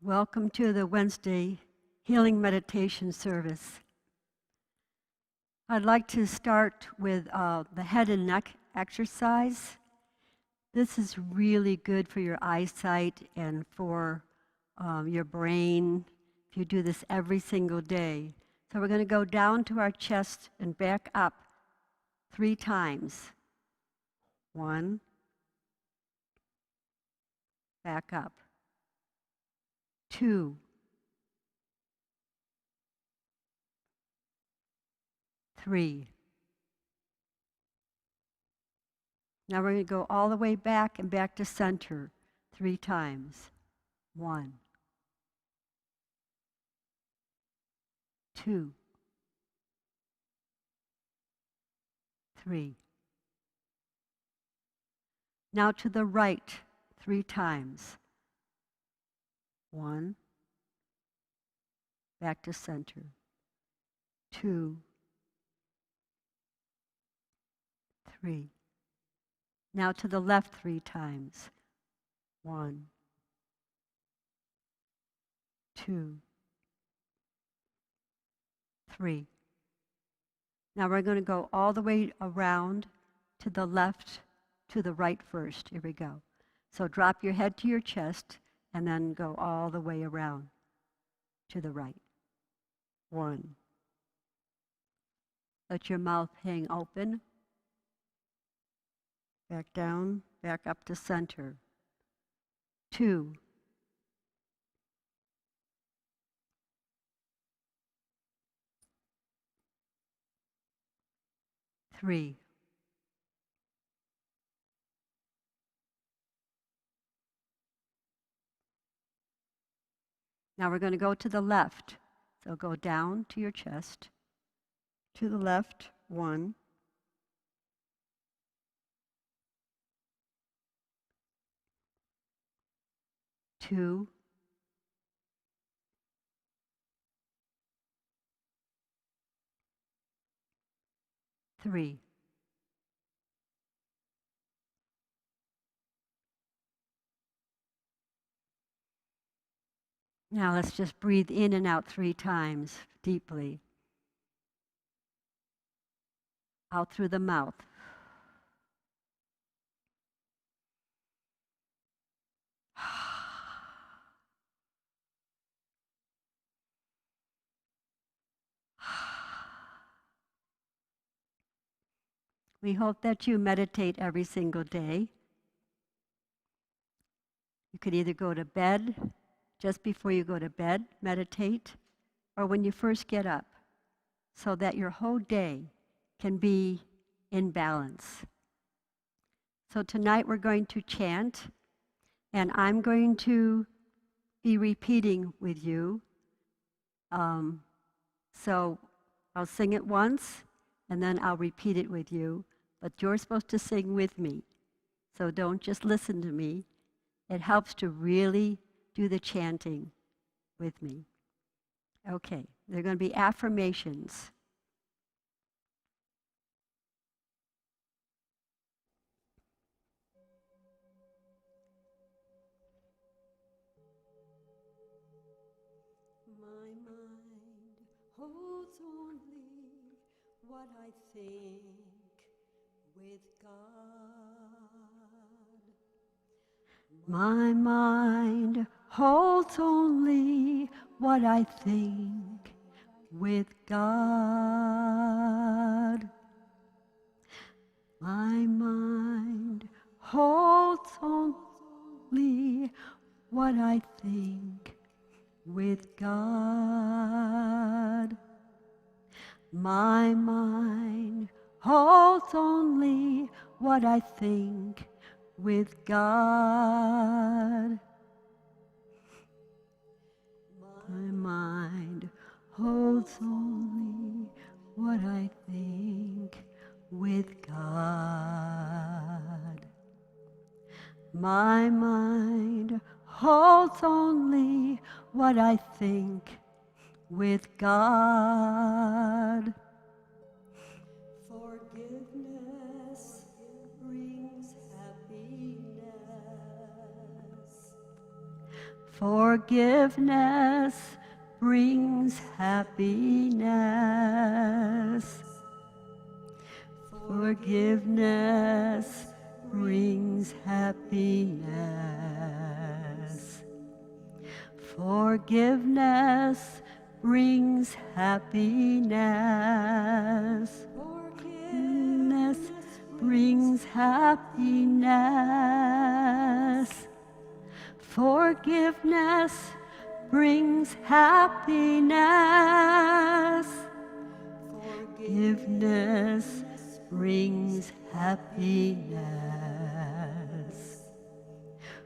Welcome to the Wednesday Healing Meditation Service. I'd like to start with the head and neck exercise. This is really good for your eyesight and for your brain if you do this every single day. So we're going to go down to our chest and back up 3 times. 1, back up. 2, 3. Now we're going to go all the way back and back to center 3 times. 1, 2, 3. Now to the right 3 times. 1, back to center. 2, 3. Now to the left 3 times. 1, 2, 3. Now we're going to go all the way around to the left, to the right first. Here we go. So drop your head to your chest and then go all the way around to the right. 1. Let your mouth hang open. Back down, back up to center. 2. 3. Now we're going to go to the left. So go down to your chest. To the left, 1. 2. 3. Now let's just breathe in and out 3 times deeply. Out through the mouth. We hope that you meditate every single day. You could either go to bed, just before you go to bed, meditate, or when you first get up, so that your whole day can be in balance. So tonight we're going to chant, and I'm going to be repeating with you. So I'll sing it once, and then I'll repeat it with you, but you're supposed to sing with me. So don't just listen to me. It helps to really do the chanting with me. Okay, they're going to be affirmations. My mind holds only what I think with God. My mind holds only what I think with God. My mind holds only what I think with God. My mind holds only what I think with God. My mind holds only what I think with God. My mind holds only what I think with God. Forgiveness brings happiness. Forgiveness brings happiness. Forgiveness brings happiness. Forgiveness brings happiness. Forgiveness brings happiness. Forgiveness brings happiness. Forgiveness brings happiness.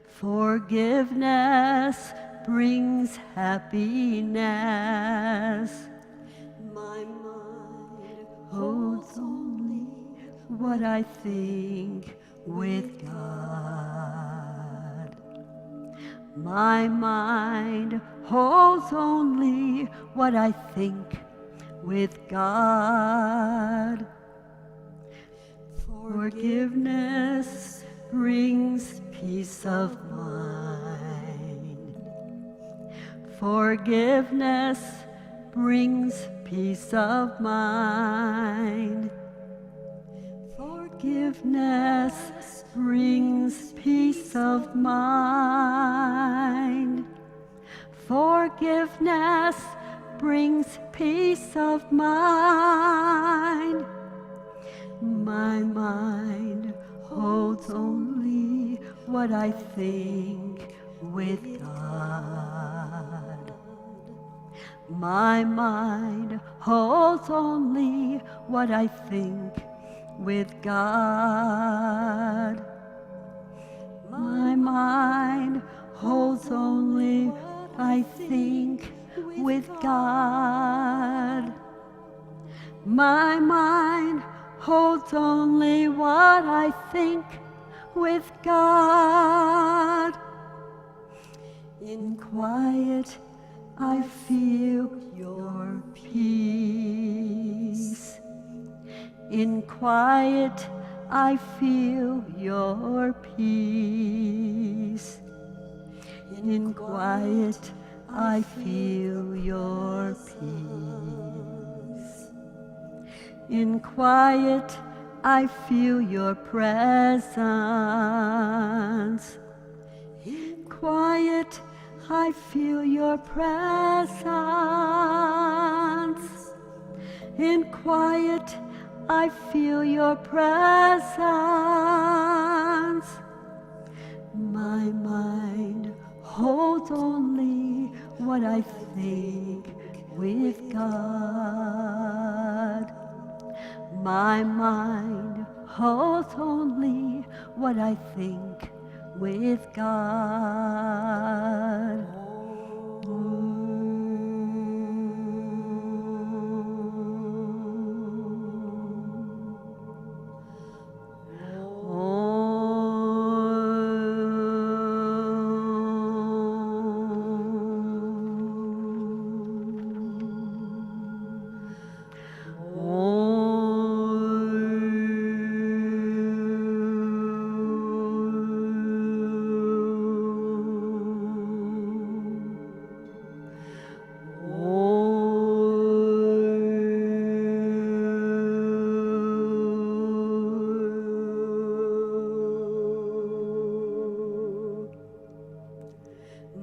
Forgiveness brings happiness. My mind holds only what I think with God. My mind holds only what I think with God. Forgiveness brings peace of mind. Forgiveness brings peace of mind. Forgiveness brings peace of mind. Forgiveness brings peace of mind. My mind holds only what I think with God. My mind holds only what I think with God. My mind holds only what I think with God. My mind holds only what I think with God. In quiet, I feel your peace. In quiet, I feel your peace. In quiet, I feel your peace. In quiet, I feel your presence. In quiet, I feel your presence. In quiet, I feel your presence. My mind holds only what I think with God. My mind holds only what I think with God.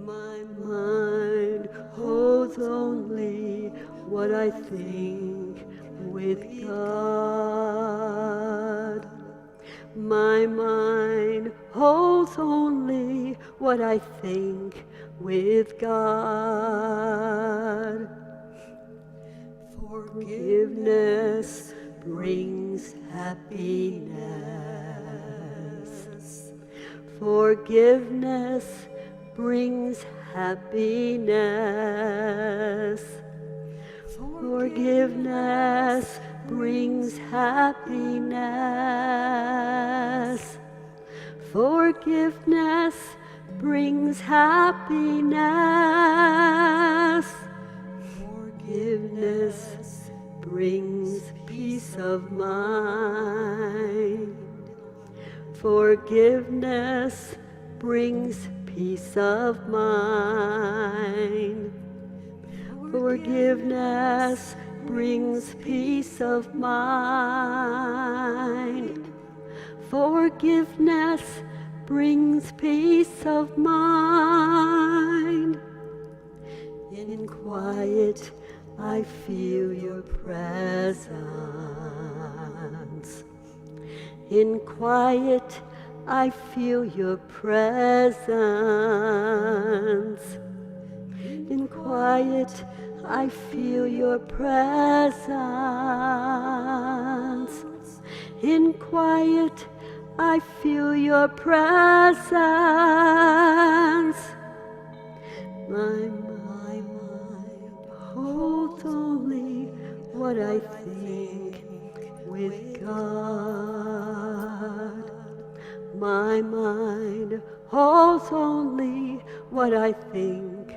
My mind holds only what I think with God. My mind holds only what I think with God. Forgiveness brings happiness. Forgiveness brings happiness. Forgiveness brings happiness. Forgiveness brings happiness. Forgiveness brings peace of mind. Forgiveness brings peace of mind. Forgiveness brings peace of mind. Forgiveness brings peace of mind. In quiet, I feel your presence. In quiet, I feel your presence. In quiet, I feel your presence. In quiet, I feel your presence. My mind holds only what I think with God. My mind holds only what I think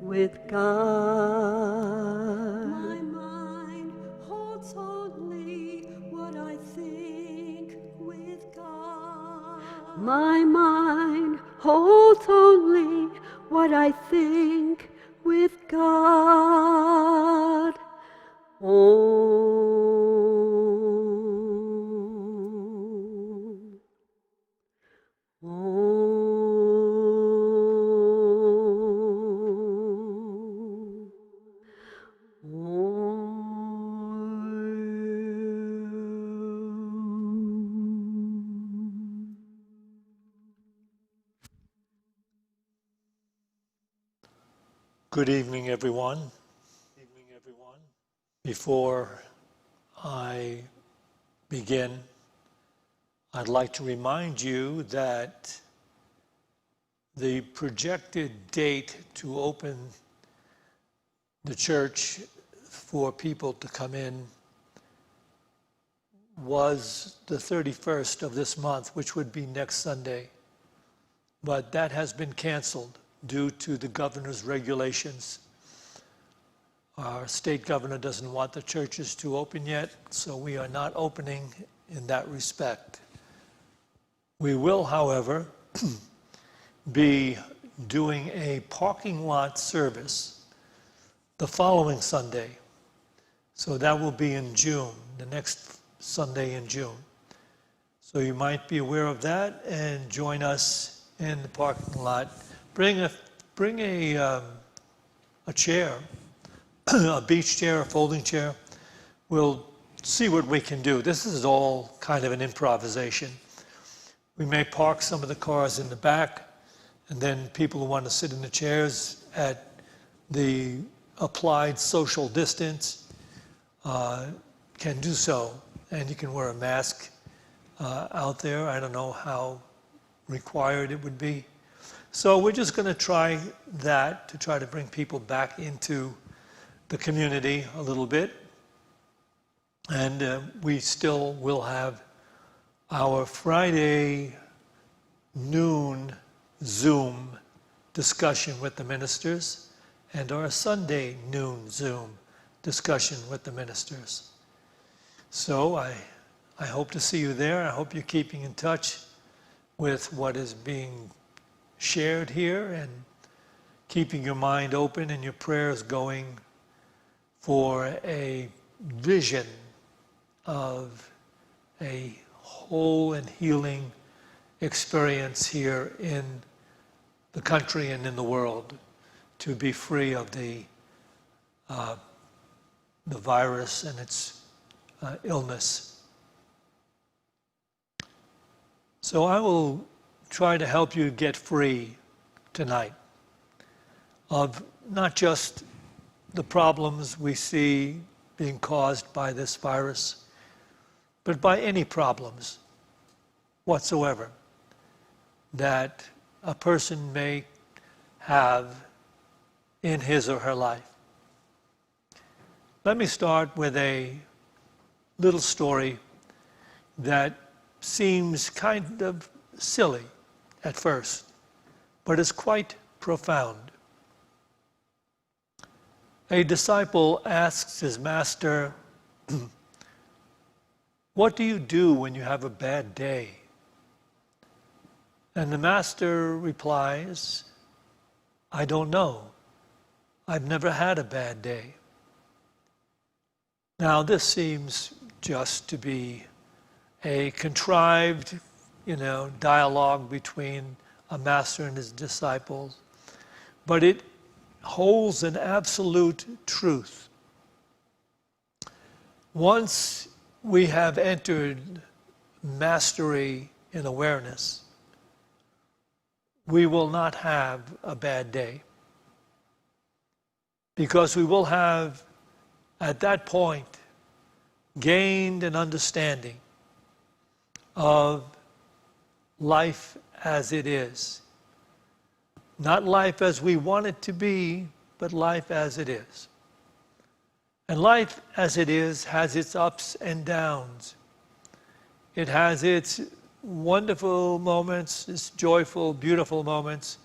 with God. My mind holds only what I think with God. My mind holds only what I think with God. Good evening, everyone. Before I begin, I'd like to remind you that the projected date to open the church for people to come in was the 31st of this month, which would be next Sunday. But that has been canceled due to the governor's regulations. Our state governor doesn't want the churches to open yet, so we are not opening in that respect. We will, however, be doing a parking lot service the following Sunday. So that will be in June, the next Sunday in June. So you might be aware of that and join us in the parking lot. Bring a chair, a beach chair, a folding chair. We'll see what we can do. This is all kind of an improvisation. We may park some of the cars in the back, and then people who want to sit in the chairs at the applied social distance can do so. And you can wear a mask out there. I don't know how required it would be. So we're just going to try that to try to bring people back into the community a little bit. And we still will have our Friday noon Zoom discussion with the ministers and our Sunday noon Zoom discussion with the ministers. So I hope to see you there. I hope you're keeping in touch with what is being shared here and keeping your mind open and your prayers going for a vision of a whole and healing experience here in the country and in the world, to be free of the virus and its illness. So I will try to help you get free tonight of not just the problems we see being caused by this virus, but by any problems whatsoever that a person may have in his or her life. Let me start with a little story that seems kind of silly at first, but is quite profound. A disciple asks his master, "What do you do when you have a bad day?" And the master replies, I don't know. I've never had a bad day. Now this seems just to be a contrived, dialogue between a master and his disciples, but it holds an absolute truth. Once we have entered mastery in awareness, we will not have a bad day. Because we will have, at that point, gained an understanding of life as it is. Not life as we want it to be, but life as it is. And life as it is has its ups and downs. It has its wonderful moments, its joyful, beautiful moments,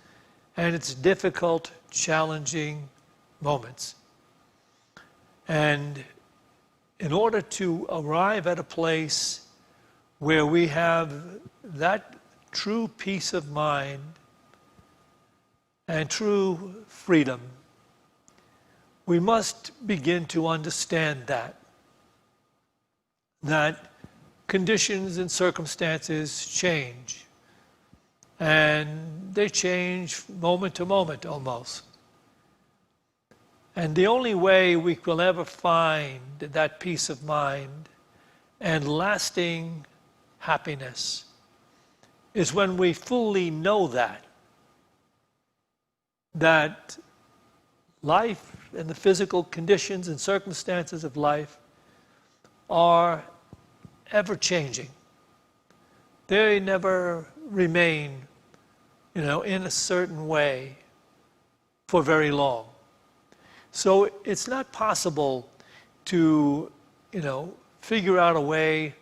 and its difficult, challenging moments. And in order to arrive at a place where we have that true peace of mind and true freedom, we must begin to understand that conditions and circumstances change. And they change moment to moment almost. And the only way we will ever find that peace of mind and lasting happiness is when we fully know that life and the physical conditions and circumstances of life are ever changing. They never remain, in a certain way for very long. So it's not possible to, figure out a way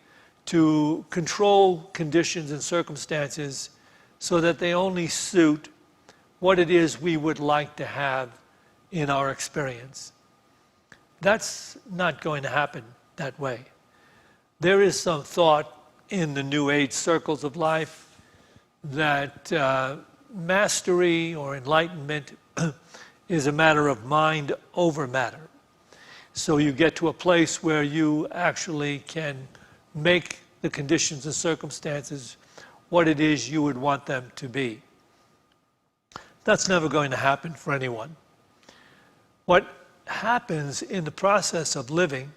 to control conditions and circumstances so that they only suit what it is we would like to have in our experience. That's not going to happen that way. There is some thought in the New Age circles of life that mastery or enlightenment is a matter of mind over matter. So you get to a place where you actually can make the conditions and circumstances what it is you would want them to be. That's never going to happen for anyone. What happens in the process of living,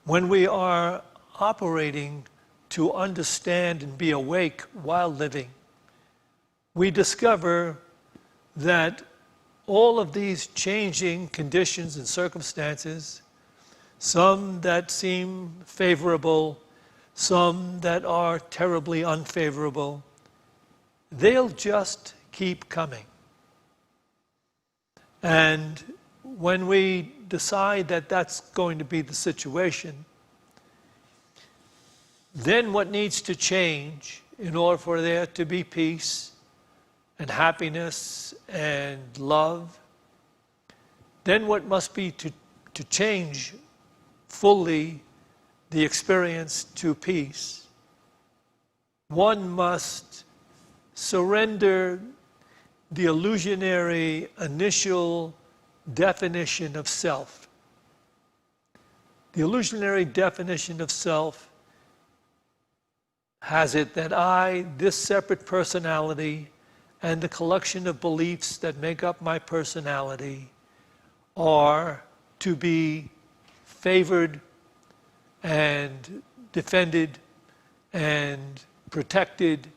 when we are operating to understand and be awake while living, we discover that all of these changing conditions and circumstances, some that seem favorable, some that are terribly unfavorable, they'll just keep coming. And when we decide that that's going to be the situation, then what needs to change in order for there to be peace and happiness and love, then what must be to change fully the experience to peace? One must surrender the illusionary initial definition of self. The illusionary definition of self has it that I, this separate personality, and the collection of beliefs that make up my personality are to be favored and defended and protected.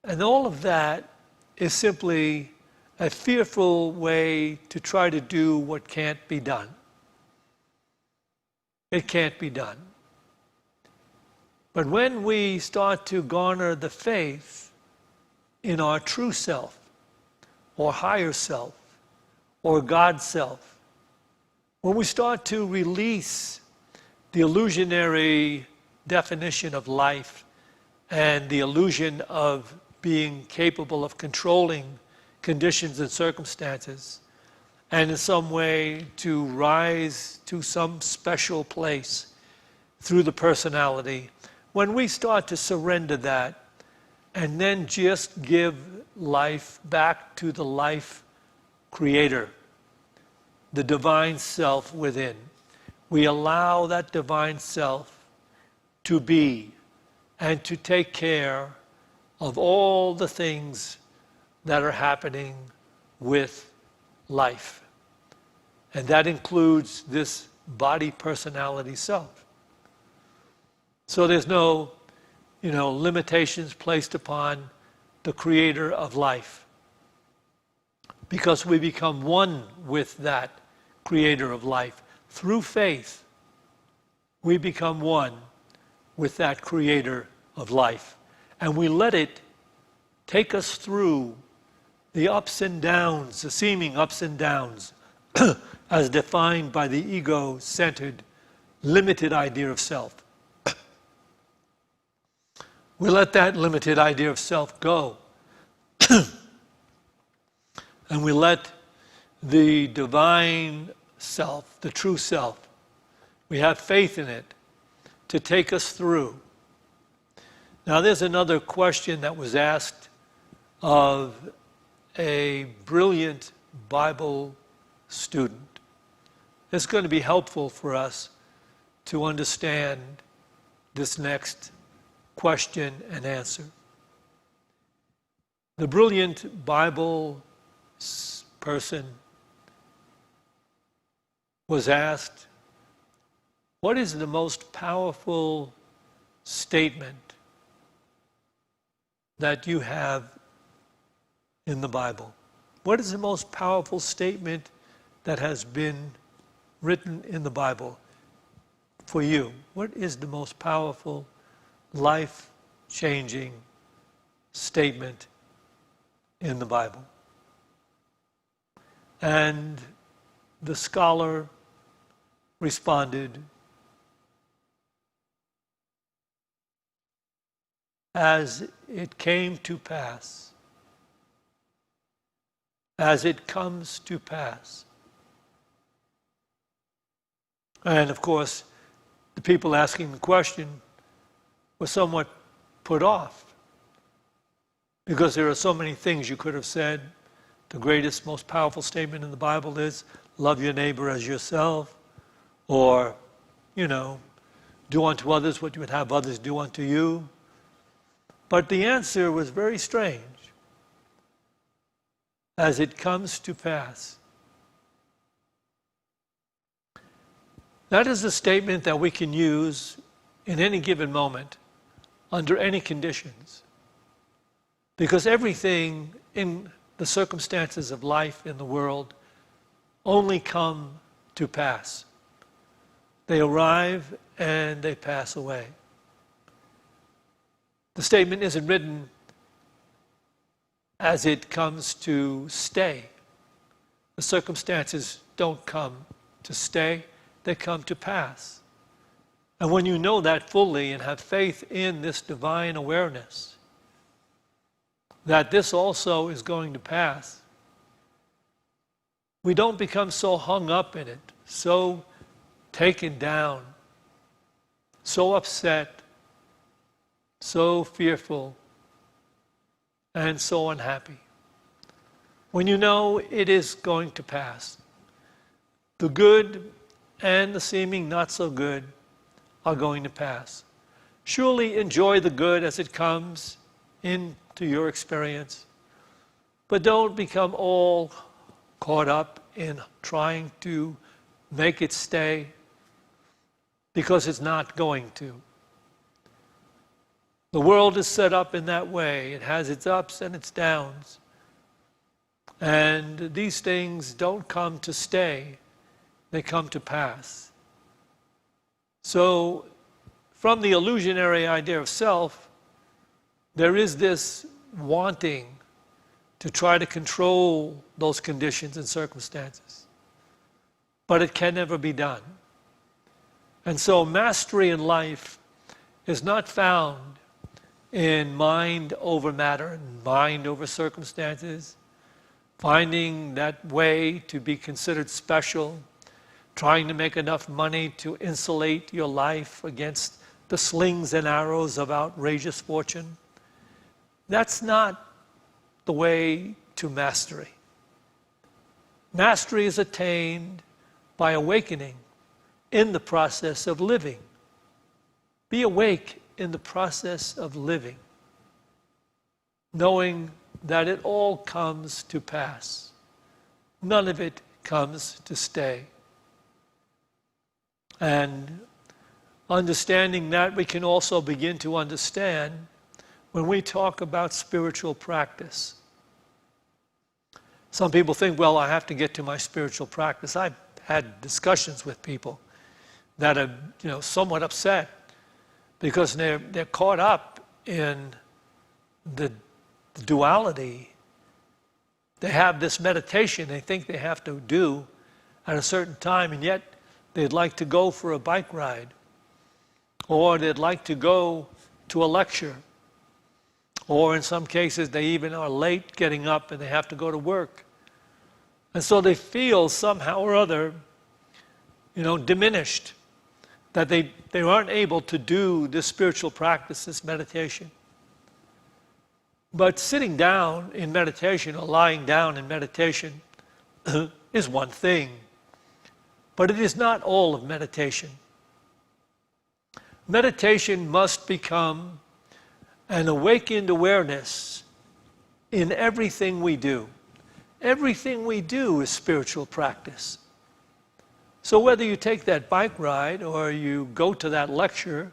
And all of that is simply a fearful way to try to do what can't be done. It can't be done. But when we start to garner the faith in our true self, or higher self, or God self, when we start to release the illusionary definition of life and the illusion of being capable of controlling conditions and circumstances, and in some way to rise to some special place through the personality, when we start to surrender that and then just give life back to the life creator, the divine self within. We allow that divine self to be and to take care of all the things that are happening with life. And that includes this body personality self. So there's no, limitations placed upon the creator of life, because we become one with that creator of life. Through faith, we become one with that creator of life. And we let it take us through the ups and downs, the seeming ups and downs, as defined by the ego-centered, limited idea of self. We let that limited idea of self go. And we let the divine self, the true self, we have faith in it to take us through. Now there's another question that was asked of a brilliant Bible student. It's going to be helpful for us to understand this next question and answer. The brilliant Bible person was asked, what is the most powerful statement that you have in the Bible? What is the most powerful statement that has been written in the Bible for you? What is the most powerful, life-changing statement in the Bible? And the scholar responded, as it came to pass, as it comes to pass. And of course, the people asking the question were somewhat put off, because there are so many things you could have said. The greatest, most powerful statement in the Bible is, love your neighbor as yourself, or, do unto others what you would have others do unto you. But the answer was very strange. As it comes to pass. That is a statement that we can use in any given moment, under any conditions. Because everything in the circumstances of life in the world only come to pass. They arrive and they pass away. The statement isn't written as it comes to stay. The circumstances don't come to stay, they come to pass. And when you know that fully and have faith in this divine awareness, that this also is going to pass, we don't become so hung up in it, so taken down, so upset, so fearful, and so unhappy. When you know it is going to pass, the good and the seeming not so good are going to pass. Surely enjoy the good as it comes into your experience, but don't become all caught up in trying to make it stay, because it's not going to. The world is set up in that way. It has its ups and its downs. And these things don't come to stay, they come to pass. So, from the illusionary idea of self, there is this wanting to try to control those conditions and circumstances. But it can never be done. And so mastery in life is not found in mind over matter, and mind over circumstances, finding that way to be considered special, trying to make enough money to insulate your life against the slings and arrows of outrageous fortune. That's not the way to mastery. Mastery is attained by awakening in the process of living. Be awake in the process of living, knowing that it all comes to pass. None of it comes to stay. And understanding that, we can also begin to understand when we talk about spiritual practice. Some people think, well, I have to get to my spiritual practice. I've had discussions with people that are, somewhat upset because they're caught up in the duality. They have this meditation they think they have to do at a certain time, and yet they'd like to go for a bike ride, or they'd like to go to a lecture, or in some cases they even are late getting up and they have to go to work. And so they feel somehow or other, diminished, that they aren't able to do this spiritual practice, this meditation. But sitting down in meditation or lying down in meditation is one thing, but it is not all of meditation. Meditation must become an awakened awareness in everything we do. Everything we do is spiritual practice. So whether you take that bike ride, or you go to that lecture,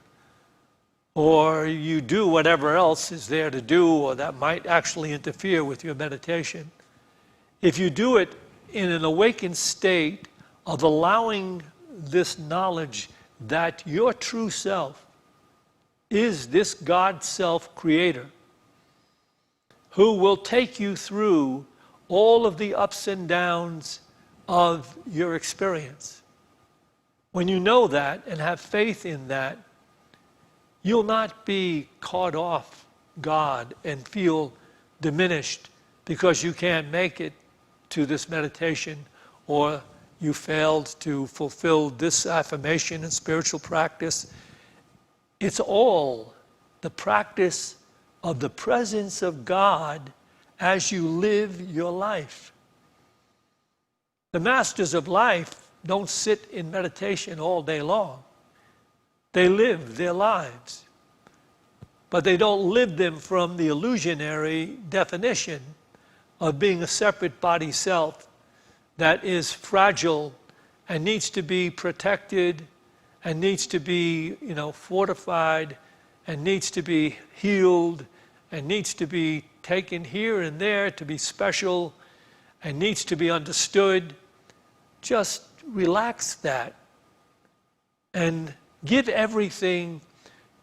or you do whatever else is there to do, or that might actually interfere with your meditation, if you do it in an awakened state of allowing this knowledge that your true self is this God self-creator who will take you through all of the ups and downs of your experience. When you know that and have faith in that, you'll not be caught off guard and feel diminished because you can't make it to this meditation, or you failed to fulfill this affirmation in spiritual practice. It's all the practice of the presence of God as you live your life. The masters of life don't sit in meditation all day long. They live their lives, but they don't live them from the illusionary definition of being a separate body self that is fragile and needs to be protected and needs to be, fortified and needs to be healed and needs to be taken here and there to be special and needs to be understood. Just relax that and give everything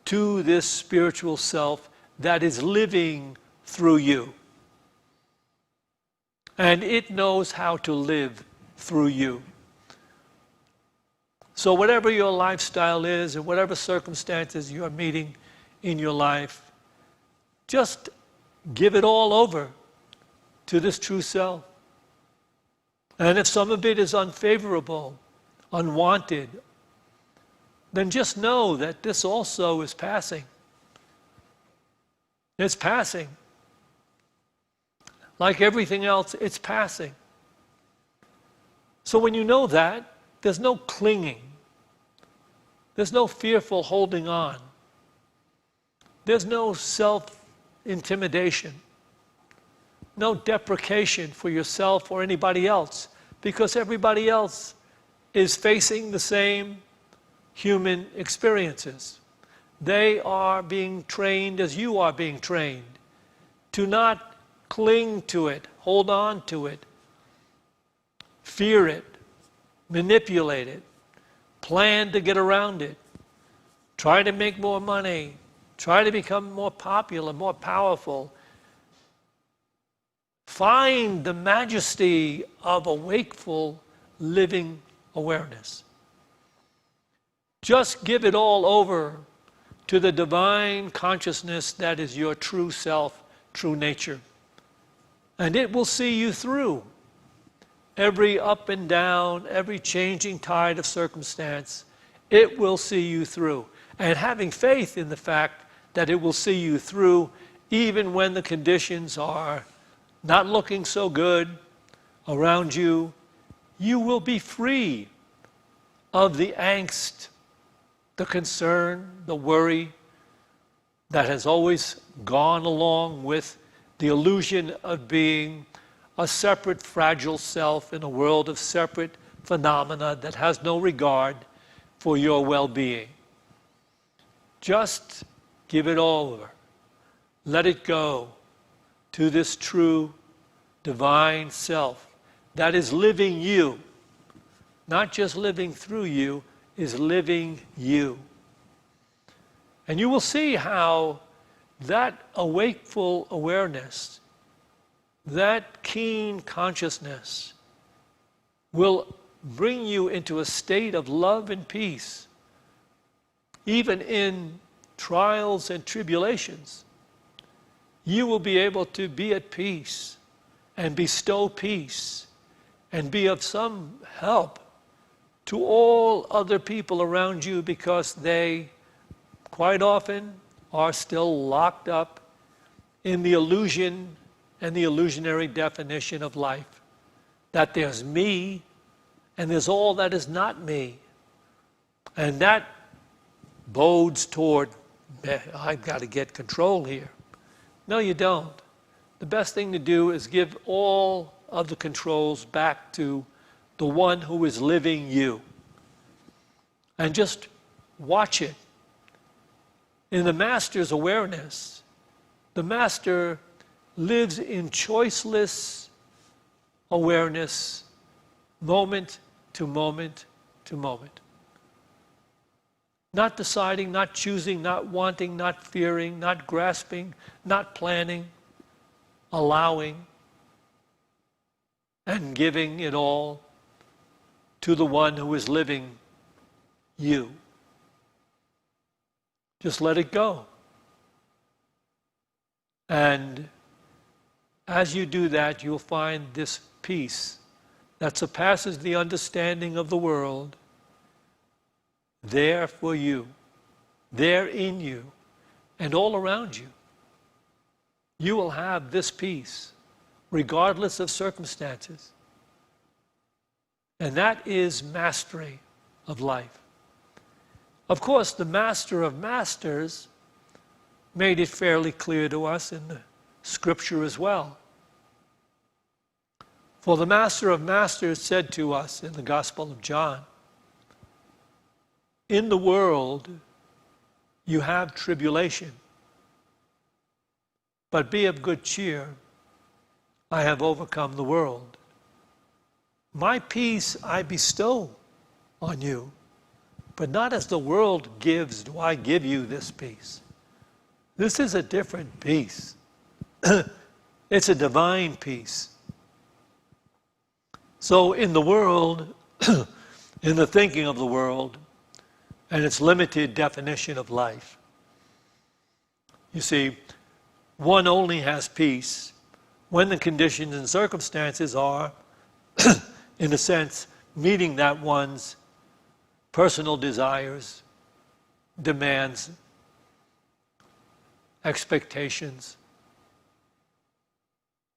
to this spiritual self that is living through you. And it knows how to live through you. So whatever your lifestyle is, and whatever circumstances you're meeting in your life, just give it all over to this true self. And if some of it is unfavorable, unwanted, then just know that this also is passing. It's passing. Like everything else, it's passing. So when you know that, there's no clinging. There's no fearful holding on. There's no self-intimidation. No deprecation for yourself or anybody else, because everybody else is facing the same human experiences. They are being trained as you are being trained to not cling to it, hold on to it, fear it, manipulate it, plan to get around it, try to make more money, try to become more popular, more powerful. Find the majesty of a wakeful, living awareness. Just give it all over to the divine consciousness that is your true self, true nature. And it will see you through every up and down, every changing tide of circumstance. It will see you through. And having faith in the fact that it will see you through even when the conditions are not looking so good around you, you will be free of the angst, the concern, the worry that has always gone along with the illusion of being a separate, fragile self in a world of separate phenomena that has no regard for your well-being. Just give it all over. Let it go to this true divine self that is living you. Not just living through you, is living you. And you will see how that awakeful awareness, that keen consciousness, will bring you into a state of love and peace, even in trials and tribulations. You will be able to be at peace and bestow peace and be of some help to all other people around you, because they quite often are still locked up in the illusion and the illusionary definition of life, that there's me and there's all that is not me. And that bodes toward, I've got to get control here. No, you don't. The best thing to do is give all of the controls back to the one who is living you. And just watch it. In the Master's awareness, the Master lives in choiceless awareness, moment to moment to moment. Not deciding, not choosing, not wanting, not fearing, not grasping, not planning, allowing, and giving it all to the one who is living you. Just let it go. And as you do that, you'll find this peace that surpasses the understanding of the world there for you, there in you, and all around you. You will have this peace, regardless of circumstances. And that is mastery of life. Of course, the Master of Masters made it fairly clear to us in the Scripture as well. For the Master of Masters said to us in the Gospel of John, "In the world you have tribulation, but be of good cheer. I have overcome the world. My peace I bestow on you, but not as the world gives do I give you this peace." This is a different peace. It's a divine peace. So in the world, in the thinking of the world, and its limited definition of life, you see, one only has peace when the conditions and circumstances are, in a sense, meeting that one's personal desires, demands, expectations.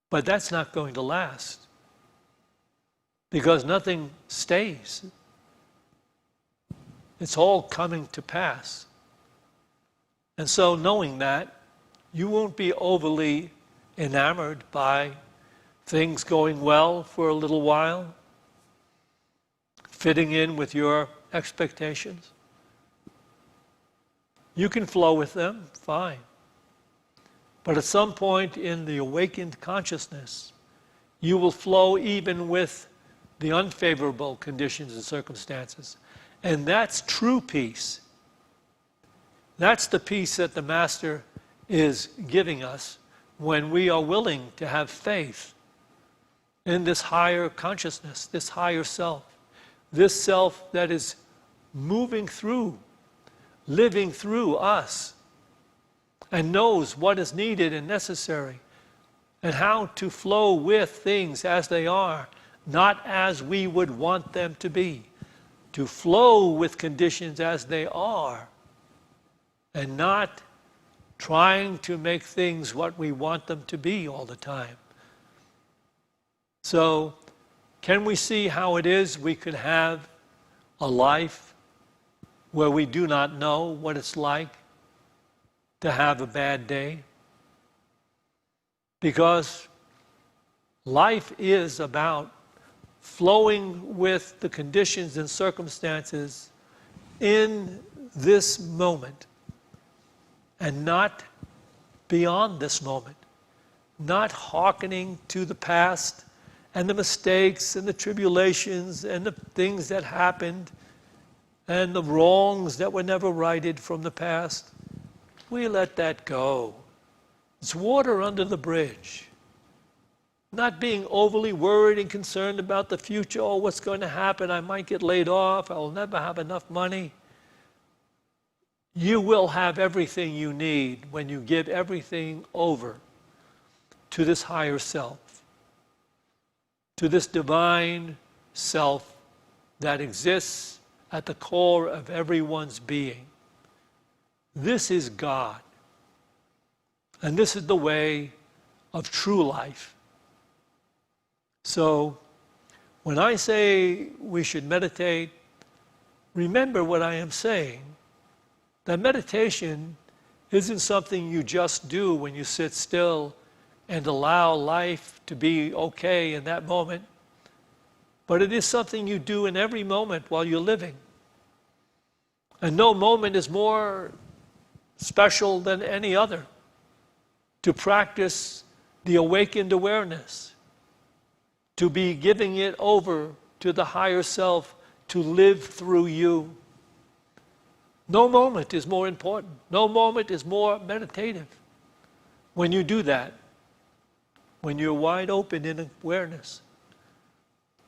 But that's not going to last, because nothing stays. It's all coming to pass. And so knowing that, you won't be overly enamored by things going well for a little while, fitting in with your expectations. You can flow with them, fine. But at some point in the awakened consciousness, you will flow even with the unfavorable conditions and circumstances. And that's true peace. That's the peace that the Master is giving us when we are willing to have faith in this higher consciousness, this higher self, this self that is moving through, living through us, and knows what is needed and necessary, and how to flow with things as they are, not as we would want them to be. To flow with conditions as they are, and not trying to make things what we want them to be all the time. So, can we see how it is we could have a life where we do not know what it's like to have a bad day? Because life is about flowing with the conditions and circumstances in this moment and not beyond this moment, not hearkening to the past and the mistakes and the tribulations and the things that happened and the wrongs that were never righted from the past. We let that go. It's water under the bridge. Not being overly worried and concerned about the future. Oh, what's going to happen? I might get laid off. I'll never have enough money. You will have everything you need when you give everything over to this higher self, to this divine self that exists at the core of everyone's being. This is God. And this is the way of true life. So, when I say we should meditate, remember what I am saying. That meditation isn't something you just do when you sit still and allow life to be okay in that moment, but it is something you do in every moment while you're living. And no moment is more special than any other to practice the awakened awareness, to be giving it over to the higher self to live through you. No moment is more important. No moment is more meditative. When you do that, when you're wide open in awareness,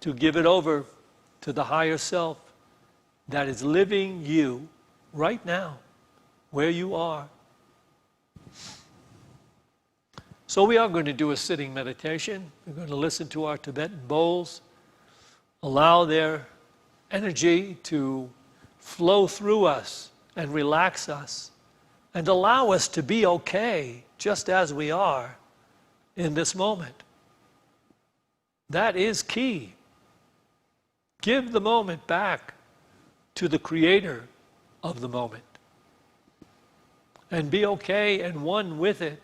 to give it over to the higher self that is living you right now, where you are. So we are going to do a sitting meditation. We're going to listen to our Tibetan bowls, allow their energy to flow through us and relax us and allow us to be okay just as we are in this moment. That is key. Give the moment back to the creator of the moment and be okay and one with it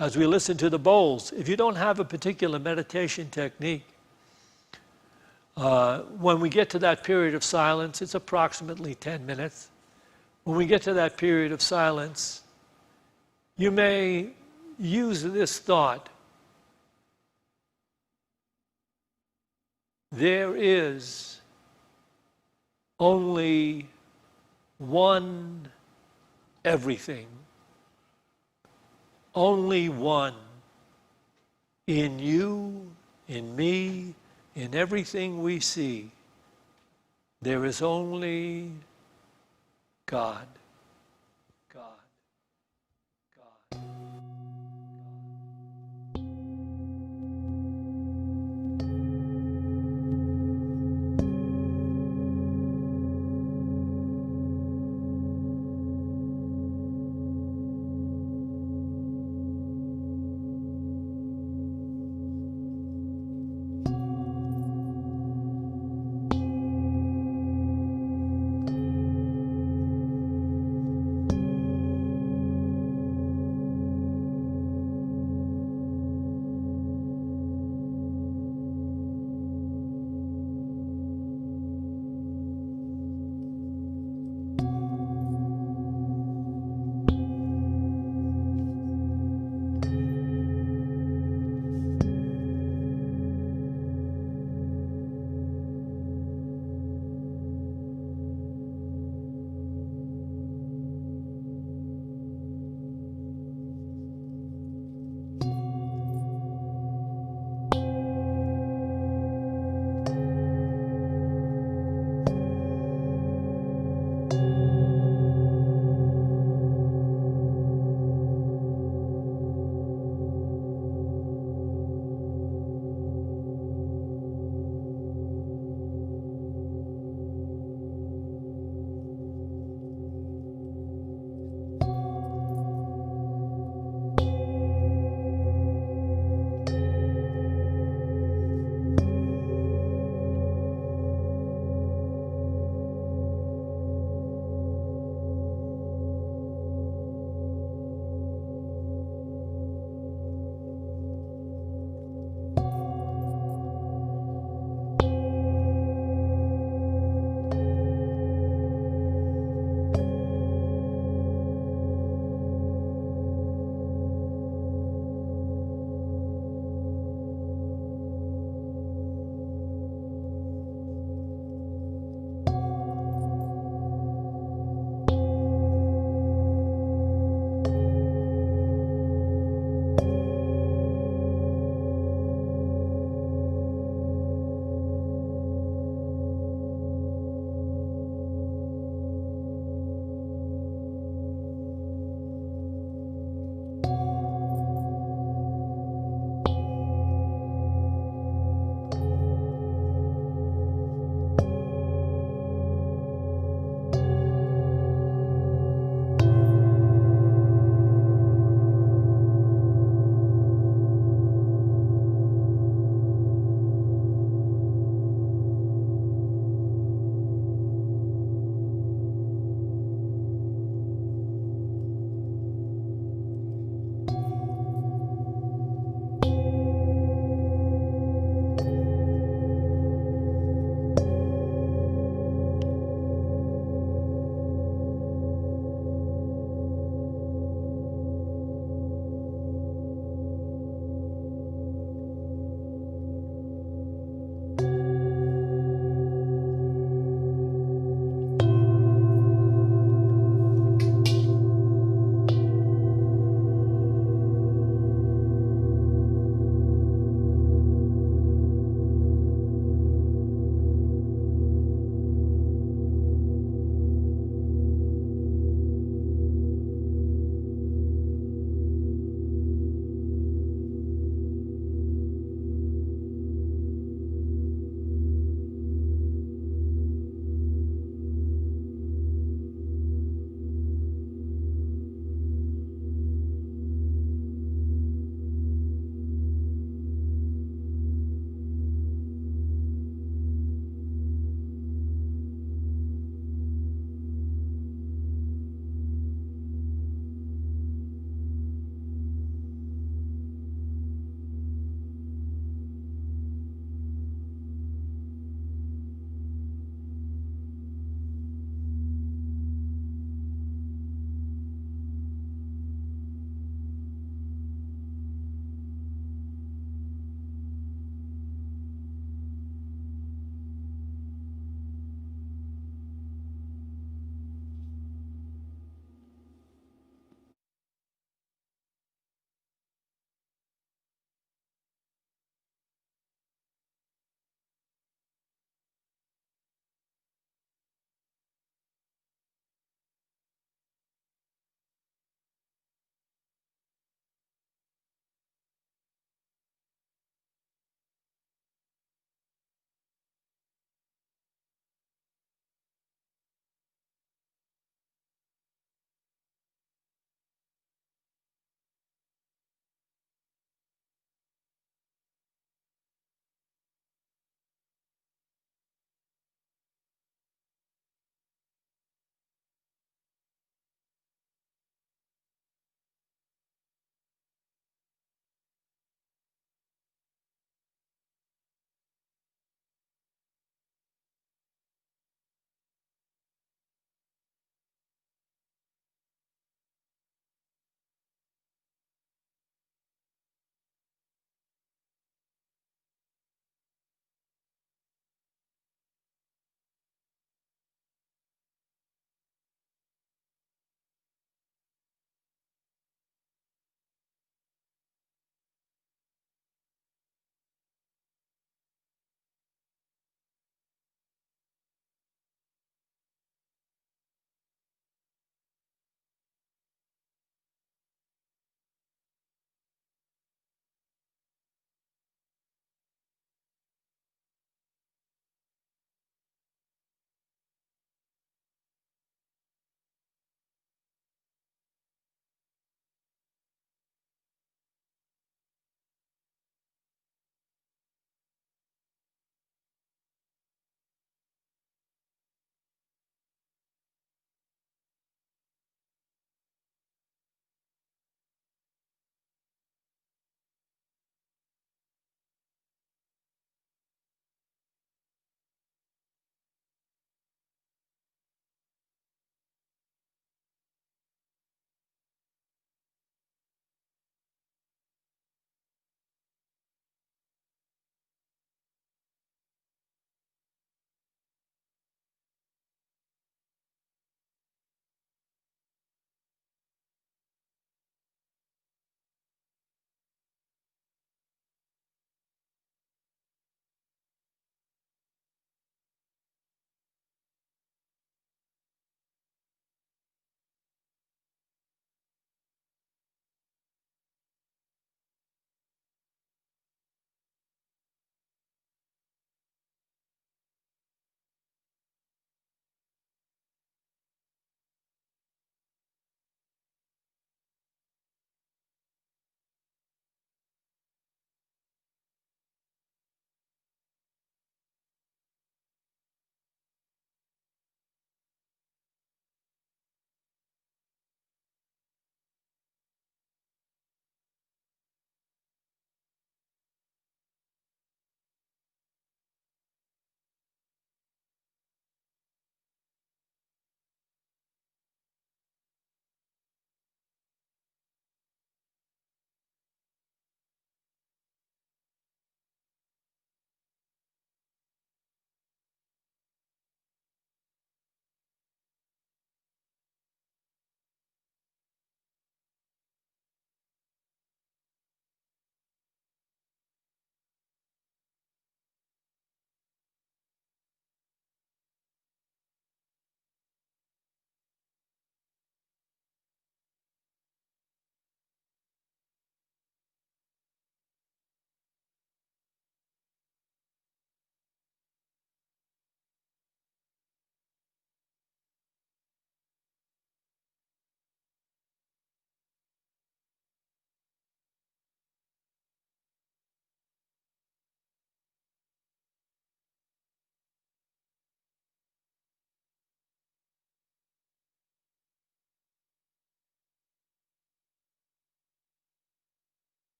as we listen to the bowls. If you don't have a particular meditation technique, when we get to that period of silence, it's approximately 10 minutes. When we get to that period of silence, you may use this thought. There is only one everything. Only one. In you, in me, in everything we see, there is only God. God. God.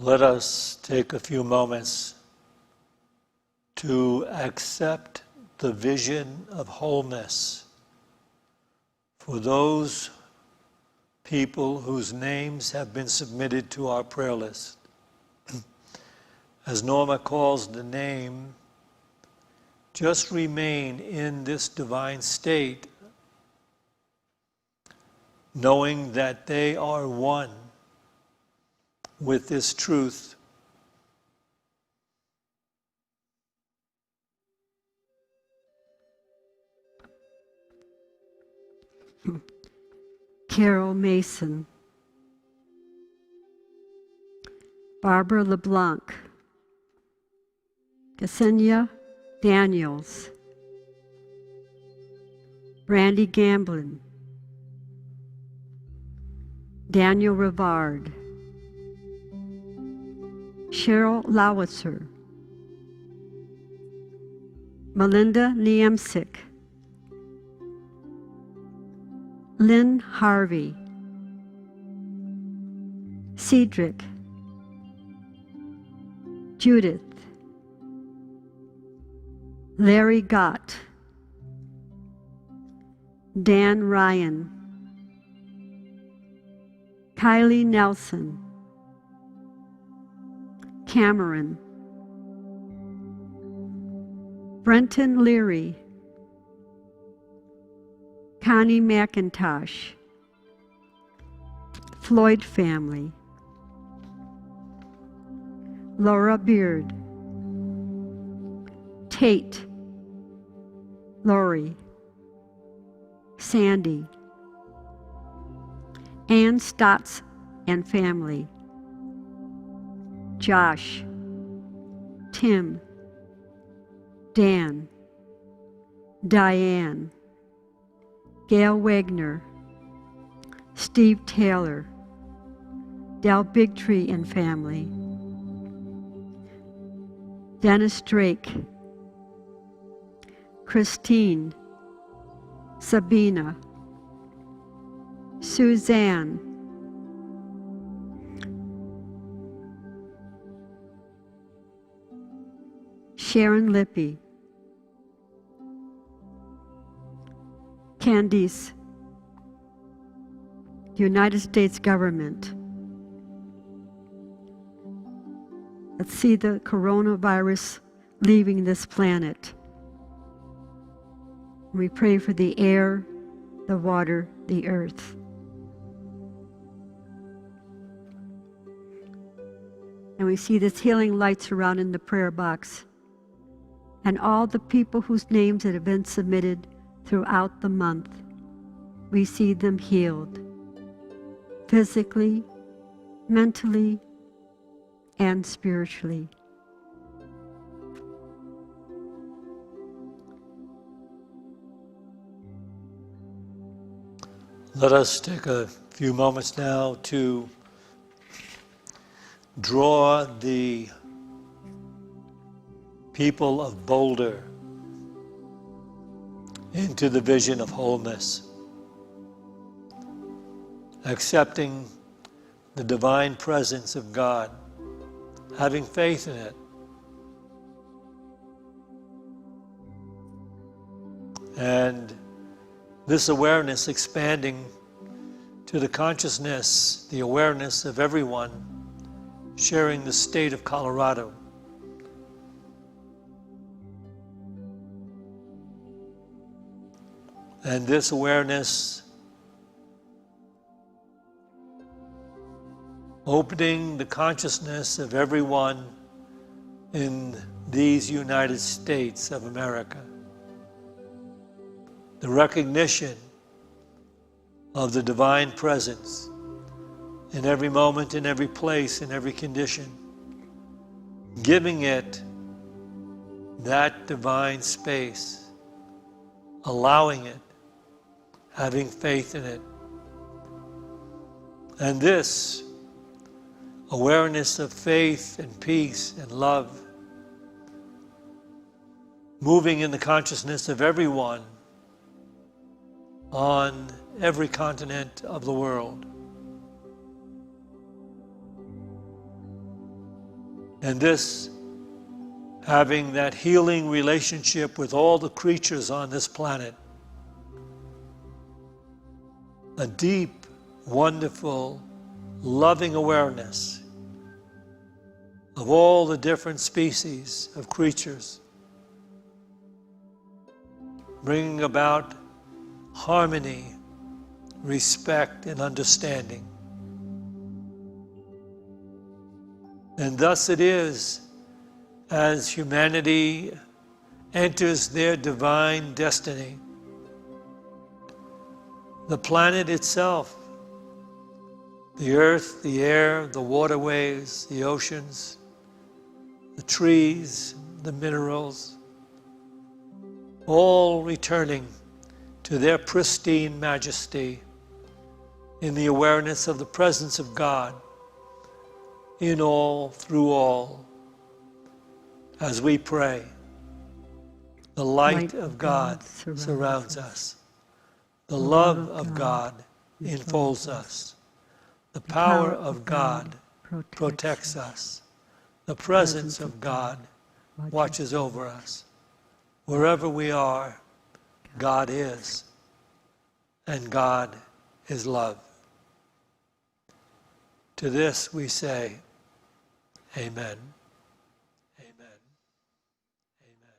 Let us take a few moments to accept the vision of wholeness for those people whose names have been submitted to our prayer list. As Norma calls the name, just remain in this divine state, knowing that they are one with this truth. Carol Mason, Barbara LeBlanc, Ksenia Daniels, Brandy Gamblin, Daniel Rivard, Cheryl Lowitzer, Melinda Niemczyk, Lynn Harvey, Cedric, Judith, Larry Gott, Dan Ryan, Kylie Nelson, Cameron, Brenton Leary, Connie McIntosh, Floyd family, Laura Beard, Tate, Lori, Sandy, Ann Stotts and family, Josh, Tim, Dan, Diane, Gail Wagner, Steve Taylor, Del Bigtree and family, Dennis Drake, Christine, Sabina, Suzanne, Sharon Lippy, Candice, United States government. Let's see the coronavirus leaving this planet. We pray for the air, the water, the earth. And we see this healing light surrounding the prayer box. And all the people whose names that have been submitted throughout the month, we see them healed, physically, mentally, and spiritually. Let us take a few moments now to draw the people of Boulder into the vision of wholeness, accepting the divine presence of God, having faith in it, and this awareness expanding to the consciousness, the awareness of everyone sharing the state of Colorado. And this awareness opening the consciousness of everyone in these United States of America. The recognition of the divine presence in every moment, in every place, in every condition. Giving it that divine space, allowing it, having faith in it. And this awareness of faith and peace and love, moving in the consciousness of everyone on every continent of the world. And this, having that healing relationship with all the creatures on this planet, a deep, wonderful, loving awareness of all the different species of creatures, bringing about harmony, respect, and understanding. And thus it is, as humanity enters their divine destiny, the planet itself, the earth, the air, the waterways, the oceans, the trees, the minerals, all returning to their pristine majesty in the awareness of the presence of God in all, through all, as we pray. The light of God surrounds us. The love of God enfolds us. The power of God protects us. The presence of God watches over us. Wherever we are, God is, and God is love. To this we say, Amen. Amen. Amen.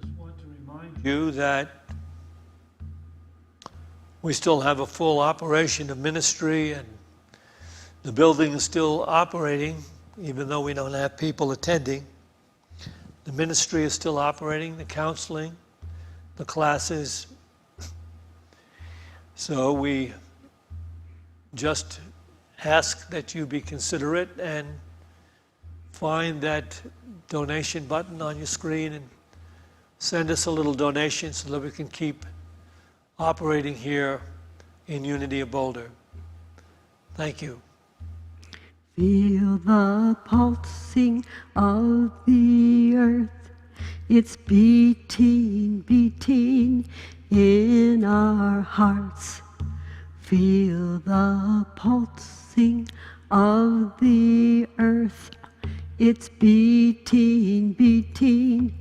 Just want to remind you that we still have a full operation of ministry, and the building is still operating, even though we don't have people attending. The ministry is still operating, the counseling, the classes. So we just ask that you be considerate and find that donation button on your screen and send us a little donation so that we can keep operating here in Unity of Boulder. Thank you. Feel the pulsing of the earth. It's beating, beating in our hearts. Feel the pulsing of the earth. It's beating, beating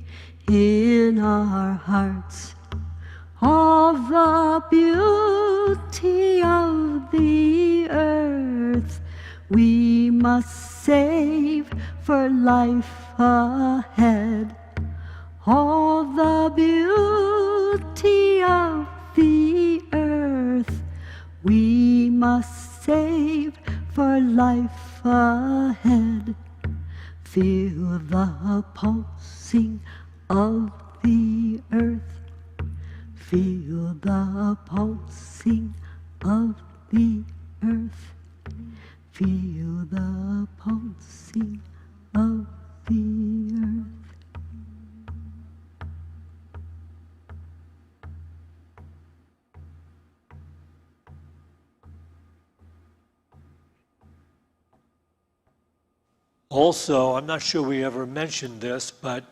in our hearts. All the beauty of the earth we must save for life ahead. All the beauty of the earth we must save for life ahead. Feel the pulsing of the earth. Feel the pulsing of the earth. Feel the pulsing of the earth. Also, I'm not sure we ever mentioned this, but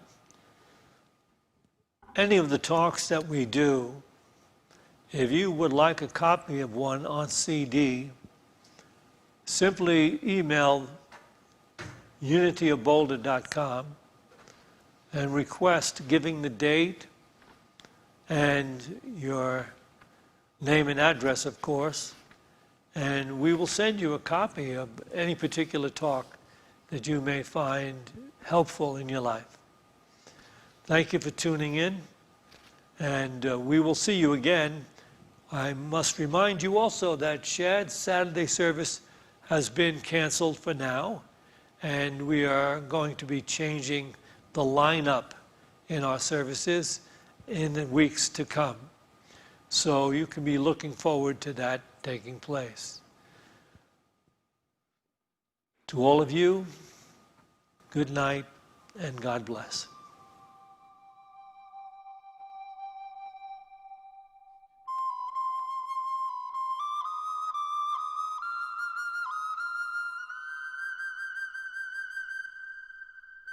any of the talks that we do, if you would like a copy of one on CD, simply email unityofboulder.com and request giving the date and your name and address, of course, and we will send you a copy of any particular talk that you may find helpful in your life. Thank you for tuning in, and we will see you again. I must remind you also that Shad's Saturday service has been canceled for now, and we are going to be changing the lineup in our services in the weeks to come. So you can be looking forward to that taking place. To all of you, good night and God bless.